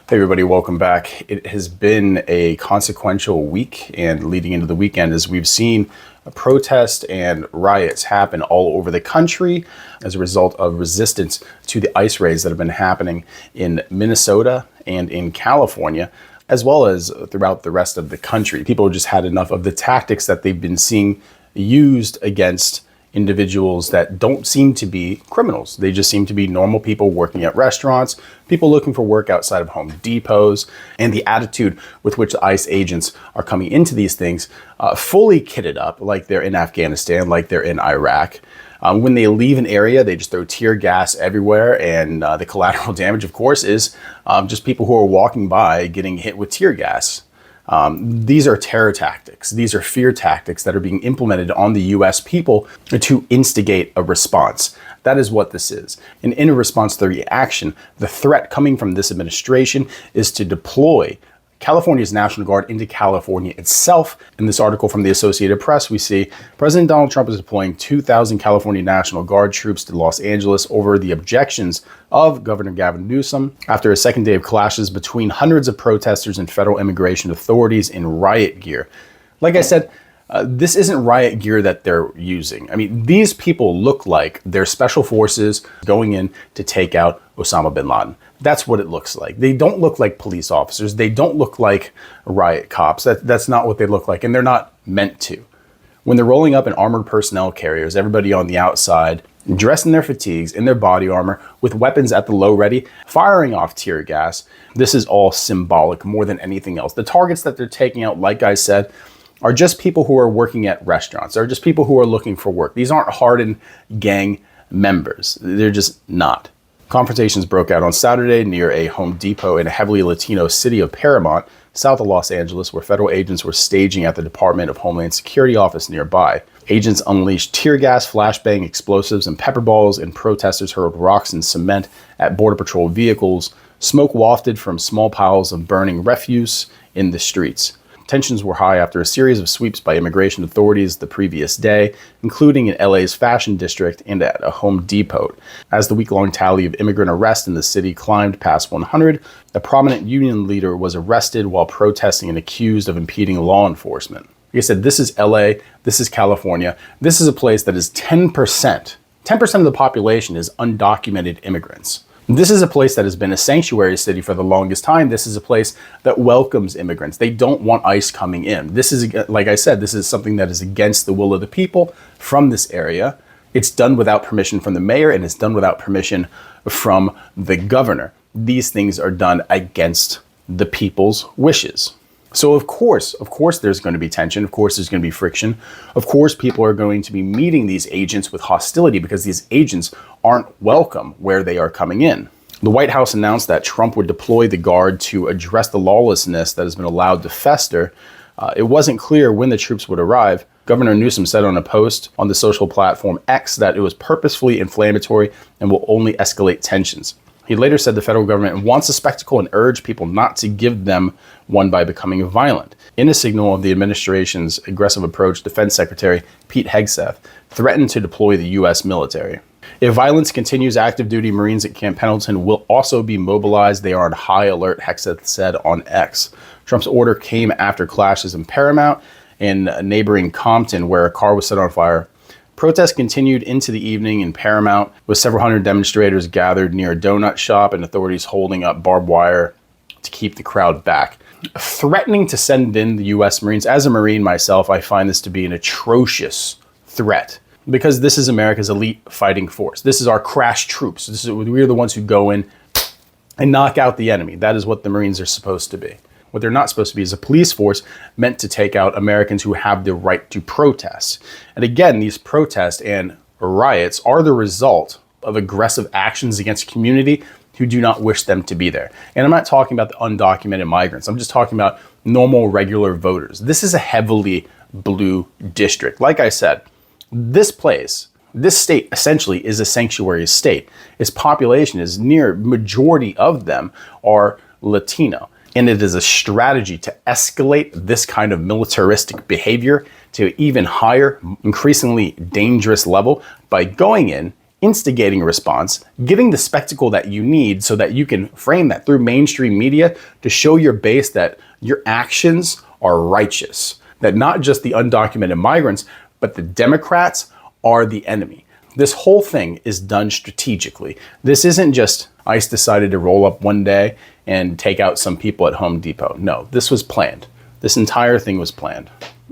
Hey everybody, welcome back. It has been a consequential week and leading into the weekend as we've seen protests and riots happen all over the country as a result of resistance to the ICE raids that have been happening in Minnesota and in California, as well as throughout the rest of the country. People just had enough of the tactics that they've been seeing used against individuals that don't seem to be criminals. They just seem to be normal people working at restaurants, people looking for work outside of Home Depots, and the attitude with which the ICE agents are coming into these things fully kitted up like they're in Afghanistan, like they're in Iraq. When they leave an area, they just throw tear gas everywhere, and the collateral damage, of course, is just people who are walking by getting hit with tear gas. These are terror tactics. These are fear tactics that are being implemented on the US people to instigate a response. That is what this is. And in a response to the reaction, the threat coming from this administration is to deploy California's National Guard into California itself. In this article from the Associated Press, we see President Donald Trump is deploying 2,000 California National Guard troops to Los Angeles over the objections of Governor Gavin Newsome after a second day of clashes between hundreds of protesters and federal immigration authorities in riot gear. Like I said, this isn't riot gear that they're using. I mean, these people look like they're special forces going in to take out Osama bin Laden. That's what it looks like. They don't look like police officers. They don't look like riot cops. That's not what they look like, and they're not meant to. When they're rolling up in armored personnel carriers, everybody on the outside, dressed in their fatigues, in their body armor, with weapons at the low ready, firing off tear gas, this is all symbolic more than anything else. The targets that they're taking out, like I said, are just people who are working at restaurants. They're just people who are looking for work. These aren't hardened gang members. They're just not. Confrontations broke out on Saturday near a Home Depot in a heavily Latino city of Paramount, south of Los Angeles, where federal agents were staging at the Department of Homeland Security office nearby. Agents unleashed tear gas, flashbang, explosives, and pepper balls, and protesters hurled rocks and cement at Border Patrol vehicles. Smoke wafted from small piles of burning refuse in the streets. Tensions were high after a series of sweeps by immigration authorities the previous day, including in LA's Fashion District and at a Home Depot. As the week-long tally of immigrant arrests in the city climbed past 100, a prominent union leader was arrested while protesting and accused of impeding law enforcement. Like I said, this is LA, this is California. This is a place that is 10% of the population is undocumented immigrants. This is a place that has been a sanctuary city for the longest time. This is a place that welcomes immigrants. They don't want ICE coming in. This is, like I said, this is something that is against the will of the people from this area. It's done without permission from the mayor, and it's done without permission from the governor. These things are done against the people's wishes. So of course there's going to be tension. Of course there's going to be friction. Of course people are going to be meeting these agents with hostility because these agents aren't welcome where they are coming in. The White House announced that Trump would deploy the Guard to address the lawlessness that has been allowed to fester. It wasn't clear when the troops would arrive. Governor Newsome said on a post on the social platform X that it was purposefully inflammatory and will only escalate tensions. He later said the federal government wants a spectacle and urged people not to give them one by becoming violent. In a signal of the administration's aggressive approach, Defense Secretary Pete Hegseth threatened to deploy the U.S. military. If violence continues, active duty Marines at Camp Pendleton will also be mobilized. They are on high alert, Hegseth said on X. Trump's order came after clashes in Paramount and neighboring Compton, where a car was set on fire. Protests continued into the evening in Paramount, with several hundred demonstrators gathered near a donut shop and authorities holding up barbed wire to keep the crowd back. Threatening to send in the U.S. Marines. As a Marine myself, I find this to be an atrocious threat because this is America's elite fighting force. This is our crash troops. We're the ones who go in and knock out the enemy. That is what the Marines are supposed to be. What they're not supposed to be is a police force meant to take out Americans who have the right to protest. And again, these protests and riots are the result of aggressive actions against community who do not wish them to be there. And I'm not talking about the undocumented migrants. I'm just talking about normal, regular voters. This is a heavily blue district. Like I said, this place, this state essentially is a sanctuary state. Its population is majority of them are Latino. And it is a strategy to escalate this kind of militaristic behavior to even higher, increasingly dangerous level by going in instigating a response, getting the spectacle that you need so that you can frame that through mainstream media to show your base that your actions are righteous, that not just the undocumented migrants, but the Democrats are the enemy. This whole thing is done strategically. This isn't just ICE decided to roll up one day and take out some people at Home Depot. No, this was planned. This entire thing was planned.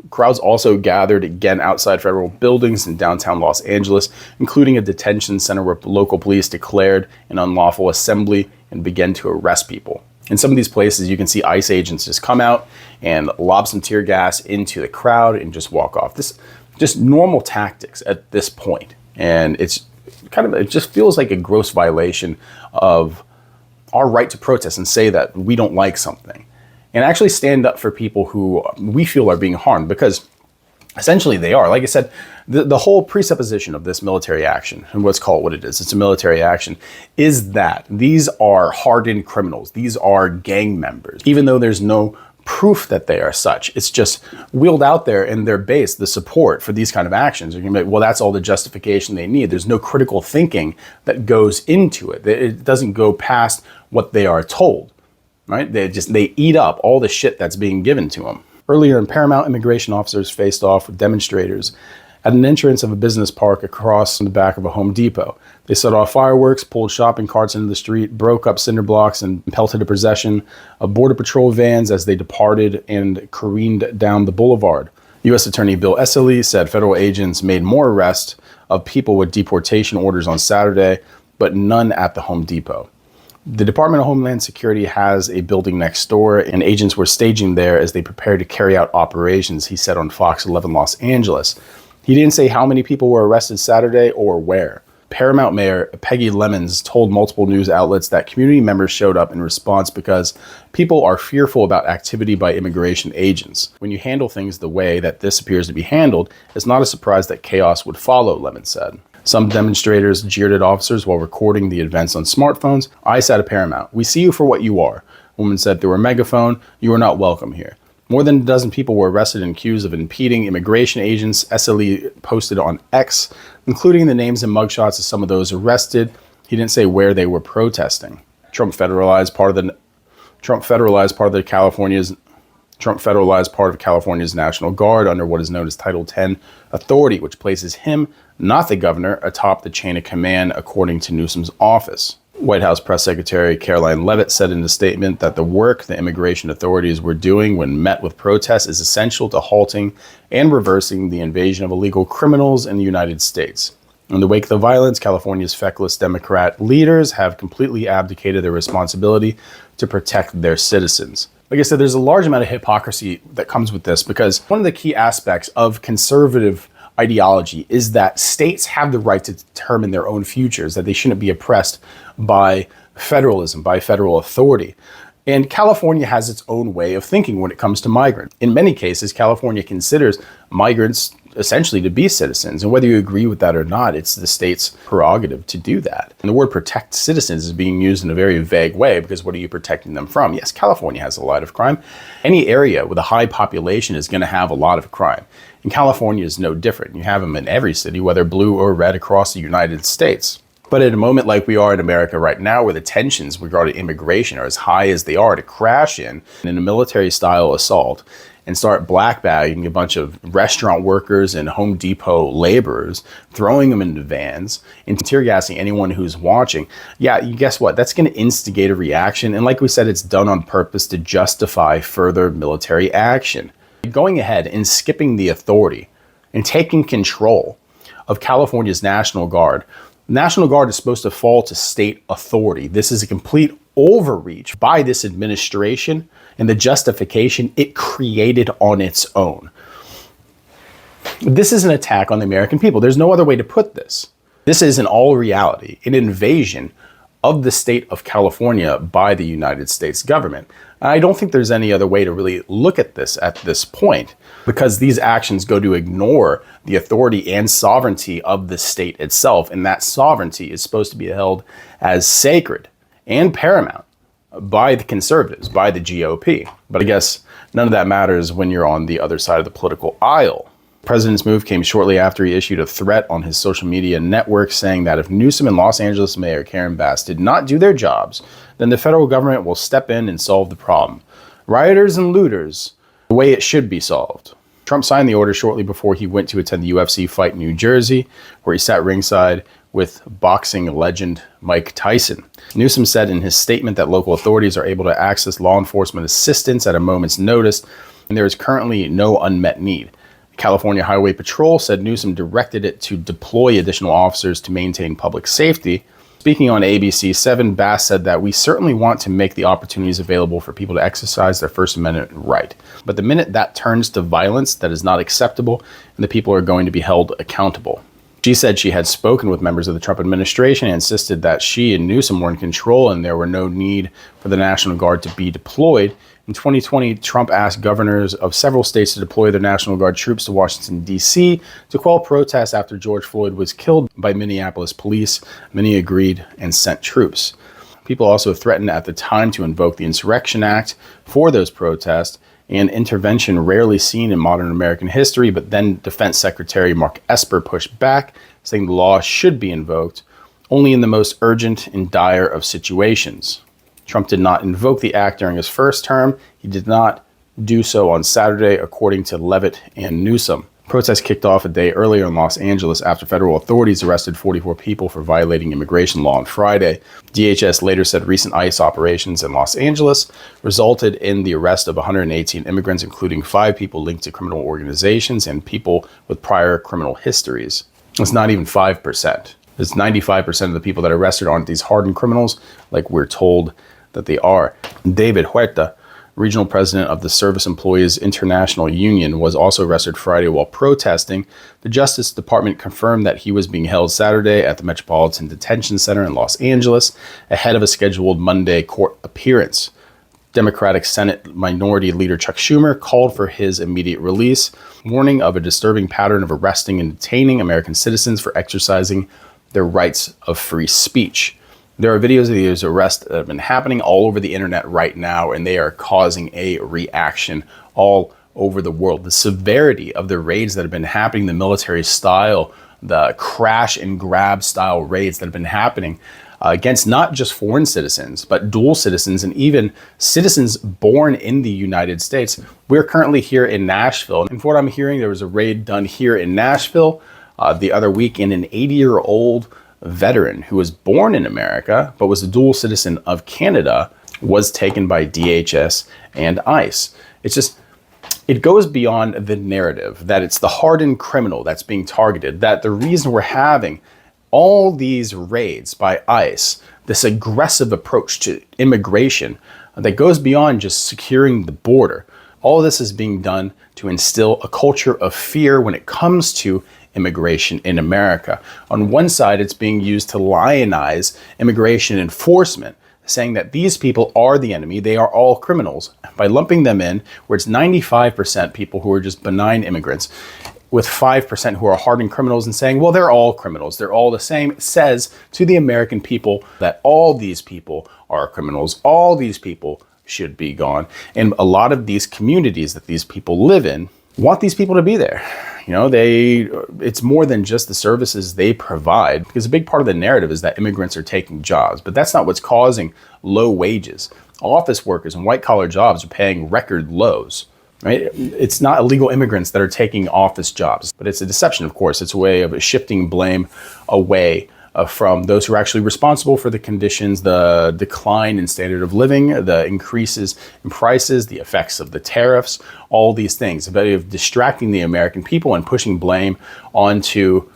Crowds also gathered again outside federal buildings in downtown Los Angeles, including a detention center where local police declared an unlawful assembly and began to arrest people. In some of these places, you can see ICE agents just come out and lob some tear gas into the crowd and just walk off. This just normal tactics at this point. And it just feels like a gross violation of our right to protest and say that we don't like something. And actually stand up for people who we feel are being harmed, because essentially they are. Like I said, the whole presupposition of this military action, and let's call it what it is, it's a military action, is that these are hardened criminals. These are gang members. Even though there's no proof that they are such, it's just wheeled out there in their base, the support for these kind of actions. You're gonna be like, well, that's all the justification they need. There's no critical thinking that goes into it. It doesn't go past what they are told. Right? They eat up all the shit that's being given to them. Earlier in Paramount, immigration officers faced off with demonstrators at an entrance of a business park across the back of a Home Depot. They set off fireworks, pulled shopping carts into the street, broke up cinder blocks, and pelted a procession of Border Patrol vans as they departed and careened down the boulevard. U.S. Attorney Bill Escalating said federal agents made more arrests of people with deportation orders on Saturday, but none at the Home Depot. The Department of Homeland Security has a building next door, and agents were staging there as they prepared to carry out operations, he said on Fox 11 Los Angeles. He didn't say how many people were arrested Saturday or where. Paramount Mayor Peggy Lemons told multiple news outlets that community members showed up in response because people are fearful about activity by immigration agents. When you handle things the way that this appears to be handled, it's not a surprise that chaos would follow, Lemons said. Some demonstrators jeered at officers while recording the events on smartphones. ICE at a Paramount. We see you for what you are. A woman said through a megaphone, you are not welcome here. More than a dozen people were arrested and accused of impeding immigration agents. SLE posted on X, including the names and mugshots of some of those arrested. He didn't say where they were protesting. Trump federalized part of California's National Guard under what is known as Title 10 authority, which places him, not the governor, atop the chain of command, according to Newsom's office. White House Press Secretary Caroline Leavitt said in a statement that the work the immigration authorities were doing when met with protests is essential to halting and reversing the invasion of illegal criminals in the United States. In the wake of the violence, California's feckless Democrat leaders have completely abdicated their responsibility to protect their citizens. Like I said, there's a large amount of hypocrisy that comes with this, because one of the key aspects of conservative ideology is that states have the right to determine their own futures, that they shouldn't be oppressed by federalism, by federal authority. And California has its own way of thinking when it comes to migrants. In many cases, California considers migrants essentially to be citizens. And whether you agree with that or not, it's the state's prerogative to do that. And the word protect citizens is being used in a very vague way, because what are you protecting them from? Yes, California has a lot of crime. Any area with a high population is going to have a lot of crime. And California is no different. You have them in every city, whether blue or red, across the United States. But at a moment like we are in America right now, where the tensions regarding immigration are as high as they are, to crash in a military-style assault and start blackbagging a bunch of restaurant workers and Home Depot laborers, throwing them into vans, and tear gassing anyone who's watching, yeah, guess what? That's going to instigate a reaction. And like we said, it's done on purpose to justify further military action. Going ahead and skipping the authority and taking control of California's National Guard. The National Guard is supposed to fall to state authority. This is a complete overreach by this administration and the justification it created on its own. This is an attack on the American people. There's no other way to put this. This is in all reality an invasion of the state of California by the United States government. I don't think there's any other way to really look at this point, because these actions go to ignore the authority and sovereignty of the state itself, and that sovereignty is supposed to be held as sacred and paramount by the conservatives, by the GOP. But I guess none of that matters when you're on the other side of the political aisle. The president's move came shortly after he issued a threat on his social media network saying that if Newsom and Los Angeles Mayor Karen Bass did not do their jobs, then the federal government will step in and solve the problem. Rioters and looters, the way it should be solved. Trump signed the order shortly before he went to attend the UFC fight in New Jersey, where he sat ringside with boxing legend Mike Tyson. Newsom said in his statement that local authorities are able to access law enforcement assistance at a moment's notice, and there is currently no unmet need. California Highway Patrol said Newsom directed it to deploy additional officers to maintain public safety. Speaking on ABC 7, Bass said that we certainly want to make the opportunities available for people to exercise their First Amendment right. But the minute that turns to violence, that is not acceptable, and the people are going to be held accountable. She said she had spoken with members of the Trump administration and insisted that she and Newsom were in control and there were no need for the National Guard to be deployed. In 2020, Trump asked governors of several states to deploy their National Guard troops to Washington, D.C. to quell protests after George Floyd was killed by Minneapolis police. Many agreed and sent troops. People also threatened at the time to invoke the Insurrection Act for those protests, an intervention rarely seen in modern American history, but then Defense Secretary Mark Esper pushed back, saying the law should be invoked only in the most urgent and dire of situations. Trump did not invoke the act during his first term. He did not do so on Saturday, according to Leavitt and Newsom. Protests kicked off a day earlier in Los Angeles after federal authorities arrested 44 people for violating immigration law on Friday. DHS later said recent ICE operations in Los Angeles resulted in the arrest of 118 immigrants, including 5 people linked to criminal organizations and people with prior criminal histories. It's not even 5%. It's 95% of the people that are arrested aren't these hardened criminals, like we're told that they are. David Huerta, regional president of the Service Employees International Union, was also arrested Friday while protesting. The Justice Department confirmed that he was being held Saturday at the Metropolitan Detention Center in Los Angeles ahead of a scheduled Monday court appearance. Democratic Senate Minority Leader Chuck Schumer called for his immediate release, warning of a disturbing pattern of arresting and detaining American citizens for exercising their rights of free speech. There are videos of these arrests that have been happening all over the internet right now, and they are causing a reaction all over the world. The severity of the raids that have been happening, the military style, the crash and grab style raids that have been happening against not just foreign citizens, but dual citizens and even citizens born in the United States. We're currently here in Nashville, and from what I'm hearing, there was a raid done here in Nashville the other week, and an 80-year-old veteran who was born in America but was a dual citizen of Canada was taken by DHS and ICE. It goes beyond the narrative that it's the hardened criminal that's being targeted, that the reason we're having all these raids by ICE, this aggressive approach to immigration that goes beyond just securing the border. All of this is being done to instill a culture of fear when it comes to immigration in America. On one side, it's being used to lionize immigration enforcement, saying that these people are the enemy, they are all criminals, by lumping them in where it's 95% people who are just benign immigrants, with 5% who are hardened criminals, and saying, well, they're all criminals, they're all the same. It says to the American people that all these people are criminals, all these people should be gone. And a lot of these communities that these people live in want these people to be there. You know, it's more than just the services they provide, because a big part of the narrative is that immigrants are taking jobs, but that's not what's causing low wages. Office workers and white collar jobs are paying record lows, right? It's not illegal immigrants that are taking office jobs, but it's a deception, of course. It's a way of shifting blame away from those who are actually responsible for the conditions, the decline in standard of living, the increases in prices, the effects of the tariffs, all these things, a way of distracting the American people and pushing blame onto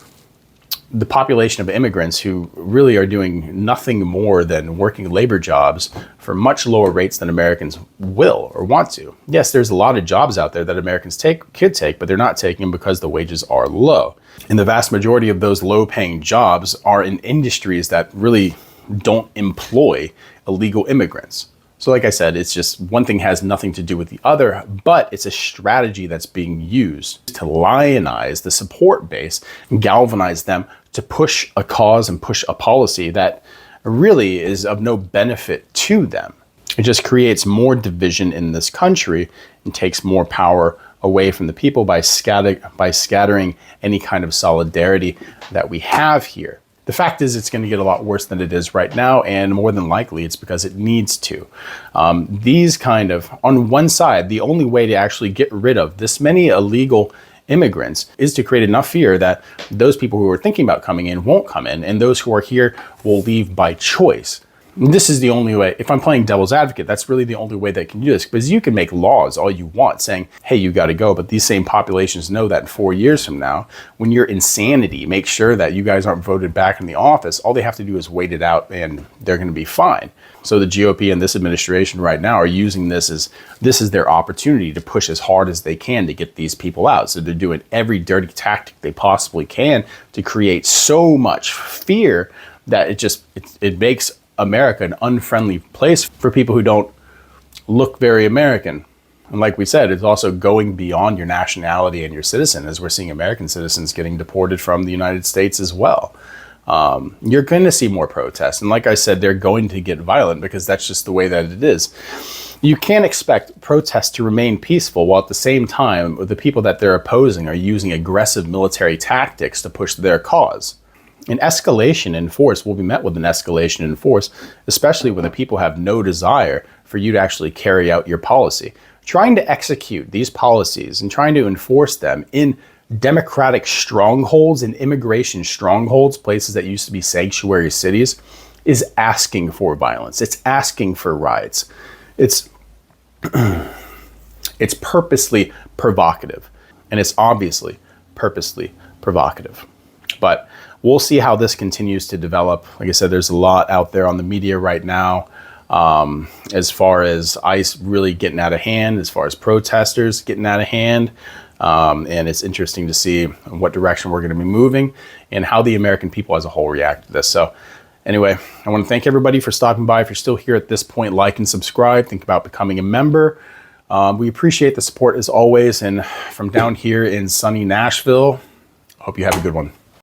the population of immigrants who really are doing nothing more than working labor jobs for much lower rates than Americans will or want to. Yes, there's a lot of jobs out there that Americans could take, but they're not taking them because the wages are low. And the vast majority of those low-paying jobs are in industries that really don't employ illegal immigrants. So like I said, it's just one thing has nothing to do with the other, but it's a strategy that's being used to lionize the support base and galvanize them to push a cause and push a policy that really is of no benefit to them. It just creates more division in this country and takes more power away from the people by scattering any kind of solidarity that we have here. The fact is, it's going to get a lot worse than it is right now, and more than likely it's because it needs to. These kind of, on one side, the only way to actually get rid of this many illegal immigrants is to create enough fear that those people who are thinking about coming in won't come in, and those who are here will leave by choice. This is the only way. If I'm playing devil's advocate, that's really the only way they can do this, because you can make laws all you want saying, hey, you got to go. But these same populations know that in 4 years from now, when your insanity makes sure that you guys aren't voted back in the office, all they have to do is wait it out and they're going to be fine. So the GOP and this administration right now are using this as their opportunity to push as hard as they can to get these people out. So they're doing every dirty tactic they possibly can to create so much fear that it makes America an unfriendly place for people who don't look very American. And like we said, it's also going beyond your nationality and your citizen, as we're seeing American citizens getting deported from the United States as well. You're going to see more protests. And like I said, they're going to get violent because that's just the way that it is. You can't expect protests to remain peaceful while at the same time the people that they're opposing are using aggressive military tactics to push their cause. An escalation in force will be met with an escalation in force, especially when the people have no desire for you to actually carry out your policy. Trying to execute these policies and trying to enforce them in democratic strongholds and immigration strongholds, places that used to be sanctuary cities, is asking for violence. It's asking for riots. It's purposely provocative, and it's obviously purposely provocative. But we'll see how this continues to develop. Like I said, there's a lot out there on the media right now, as far as ICE really getting out of hand, as far as protesters getting out of hand. And it's interesting to see what direction we're going to be moving and how the American people as a whole react to this. So anyway, I want to thank everybody for stopping by. If you're still here at this point, like and subscribe. Think about becoming a member. We appreciate the support as always. And from down here in sunny Nashville, hope you have a good one.